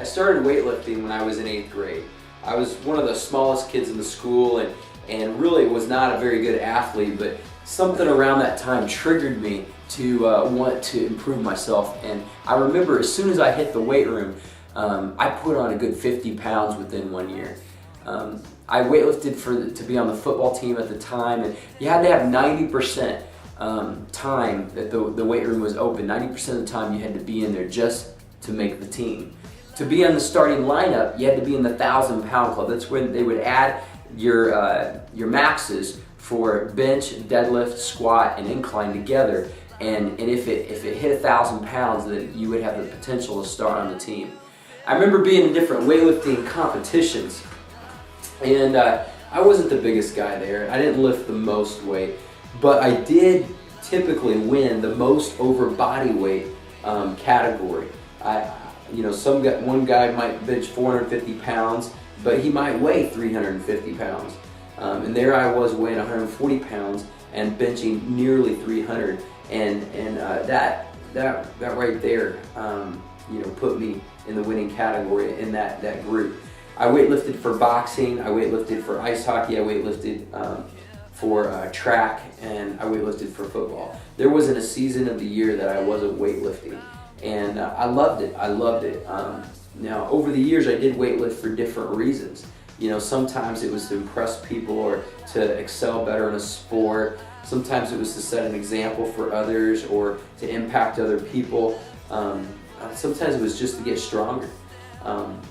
I started weightlifting when I was in 8th grade. I was one of the smallest kids in the school and really was not a very good athlete, but something around that time triggered me to want to improve myself. And I remember as soon as I hit the weight room, I put on a good 50 pounds within 1 year. I weightlifted to be on the football team at the time, and you had to have 90% time that the weight room was open. 90% of the time you had to be in there just to make the team. To be on the starting lineup, you had to be in the 1,000-pound club. That's when they would add your maxes for bench, deadlift, squat, and incline together. And if it hit 1,000 pounds, then you would have the potential to start on the team. I remember being in different weightlifting competitions, and I wasn't the biggest guy there. I didn't lift the most weight, but I did typically win the most over body weight category. One guy might bench 450 pounds, but he might weigh 350 pounds. And there I was weighing 140 pounds and benching nearly 300. And that right there, put me in the winning category in that group. I weightlifted for boxing, I weightlifted for ice hockey, I weightlifted for track, and I weightlifted for football. There wasn't a season of the year that I wasn't weightlifting, and I loved it. Now, over the years, I did weightlift for different reasons. Sometimes it was to impress people or to excel better in a sport. Sometimes it was to set an example for others or to impact other people. Sometimes it was just to get stronger.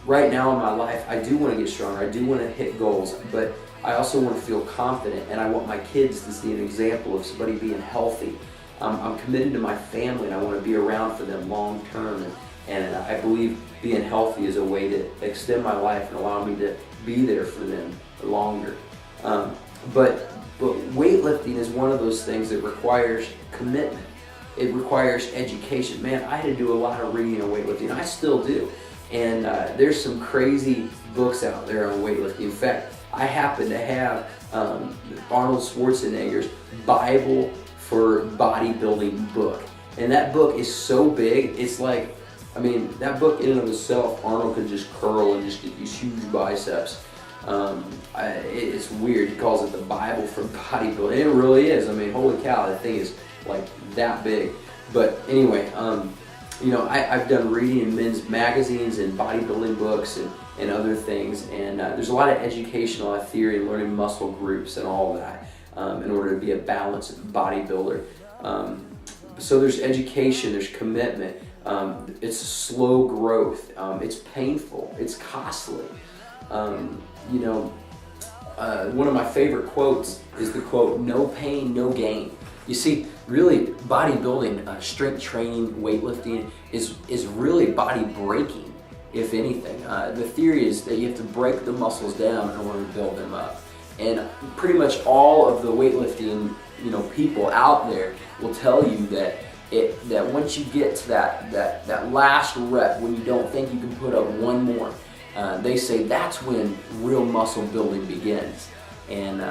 Right now in my life, I do want to get stronger. I do want to hit goals, but I also want to feel confident, and I want my kids to see an example of somebody being healthy. I'm committed to my family, and I want to be around for them long term, and I believe being healthy is a way to extend my life and allow me to be there for them longer. But weightlifting is one of those things that requires commitment. It requires education. Man, I had to do a lot of reading on weightlifting. I still do. And there's some crazy books out there on weightlifting. In fact, I happen to have Arnold Schwarzenegger's Bible for Bodybuilding book. And that book is so big, it's like, that book in and of itself, Arnold could just curl and just get these huge biceps. It's weird. He calls it the Bible for bodybuilding. And it really is. Holy cow, that thing is like that big. But anyway, I've done reading in men's magazines and bodybuilding books and other things. And there's a lot of education, a lot of theory, and learning muscle groups and all of that in order to be a balanced bodybuilder. So there's education, there's commitment. It's slow growth. It's painful. It's costly. One of my favorite quotes is the quote, "No pain, no gain." You see, really, bodybuilding, strength training, weightlifting is really body breaking, if anything. The theory is that you have to break the muscles down in order to build them up. And pretty much all of the weightlifting, people out there will tell you that once you get to that last rep, when you don't think you can put up one more, they say that's when real muscle building begins. And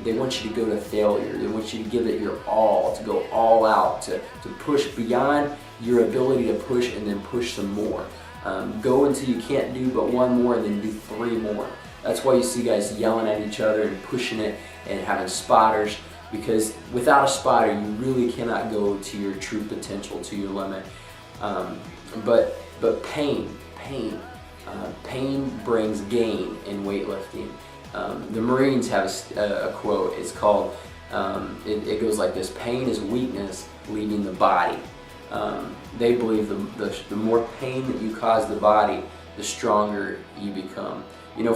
they want you to go to failure. They want you to give it your all, to go all out, to push beyond your ability to push and then push some more. Go until you can't do but one more and then do 3 more. That's why you see guys yelling at each other and pushing it and having spotters, because without a spotter, you really cannot go to your true potential, to your limit. But pain brings gain in weightlifting. The Marines have a quote. It's called, it goes like this: "Pain is weakness leaving the body." They believe the more pain that you cause the body, the stronger you become.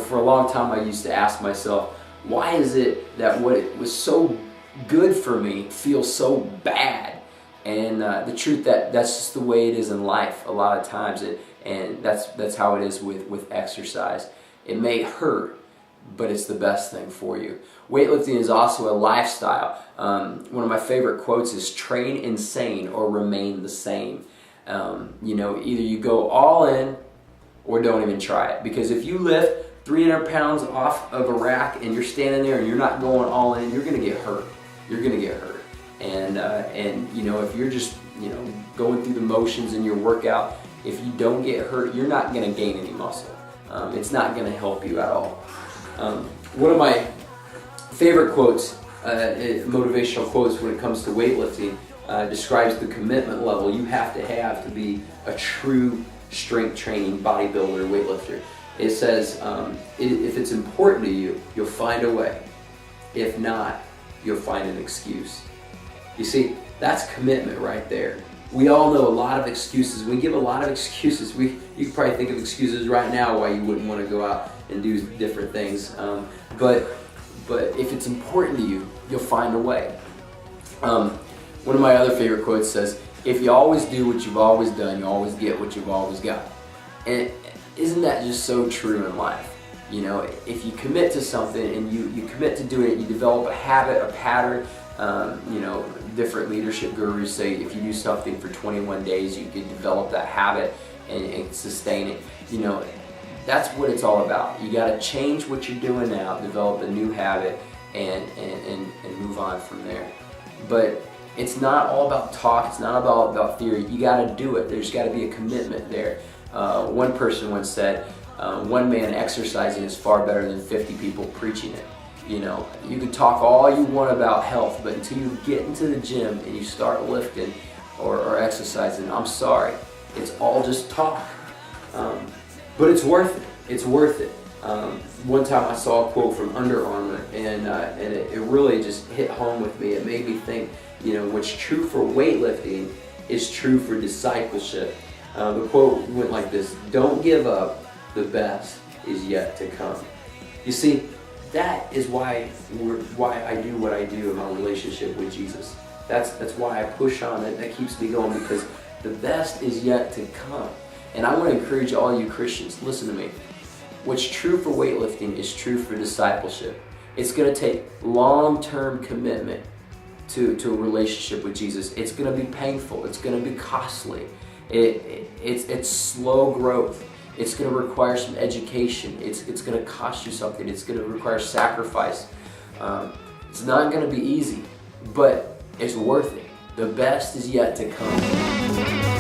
For a long time I used to ask myself, why is it that what it was so good for me feels so bad? And the truth that's just the way it is in life a lot of times, and that's how it is with exercise. It may hurt, but it's the best thing for you. Weightlifting is also a lifestyle. One of my favorite quotes is, "Train insane or remain the same." Either you go all in or don't even try it. Because if you lift 300 pounds off of a rack and you're standing there and you're not going all in, you're gonna get hurt. You're gonna get hurt. And if you're just going through the motions in your workout, if you don't get hurt, you're not going to gain any muscle. It's not going to help you at all. One of my favorite quotes, motivational quotes when it comes to weightlifting, describes the commitment level you have to be a true strength training bodybuilder, weightlifter. It says, if it's important to you, you'll find a way. If not, you'll find an excuse. You see, that's commitment right there. We all know a lot of excuses. We give a lot of excuses. You can probably think of excuses right now why you wouldn't want to go out and do different things. But if it's important to you, you'll find a way. One of my other favorite quotes says, if you always do what you've always done, you always get what you've always got. And isn't that just so true in life? You know, if you commit to something and you commit to doing it, you develop a habit, a pattern. You know, different leadership gurus say if you do something for 21 days, you can develop that habit and sustain it. You know, that's what it's all about. You got to change what you're doing now, develop a new habit, and move on from there. But it's not all about talk. It's not all about theory. You got to do it. There's got to be a commitment there. One person once said, one man exercising is far better than 50 people preaching it. You know, you can talk all you want about health, but until you get into the gym and you start lifting or exercising, I'm sorry, it's all just talk. But it's worth it. It's worth it. One time I saw a quote from Under Armour, and it really just hit home with me. It made me think, you know, what's true for weightlifting is true for discipleship. The quote went like this: "Don't give up, the best is yet to come." You see, that is why I do what I do in my relationship with Jesus. That's why I push on it. That keeps me going, because the best is yet to come. And I want to encourage all you Christians, listen to me. What's true for weightlifting is true for discipleship. It's going to take long-term commitment to a relationship with Jesus. It's going to be painful. It's going to be costly. It's slow growth. It's going to require some education. It's going to cost you something. It's going to require sacrifice. It's not going to be easy, but it's worth it. The best is yet to come.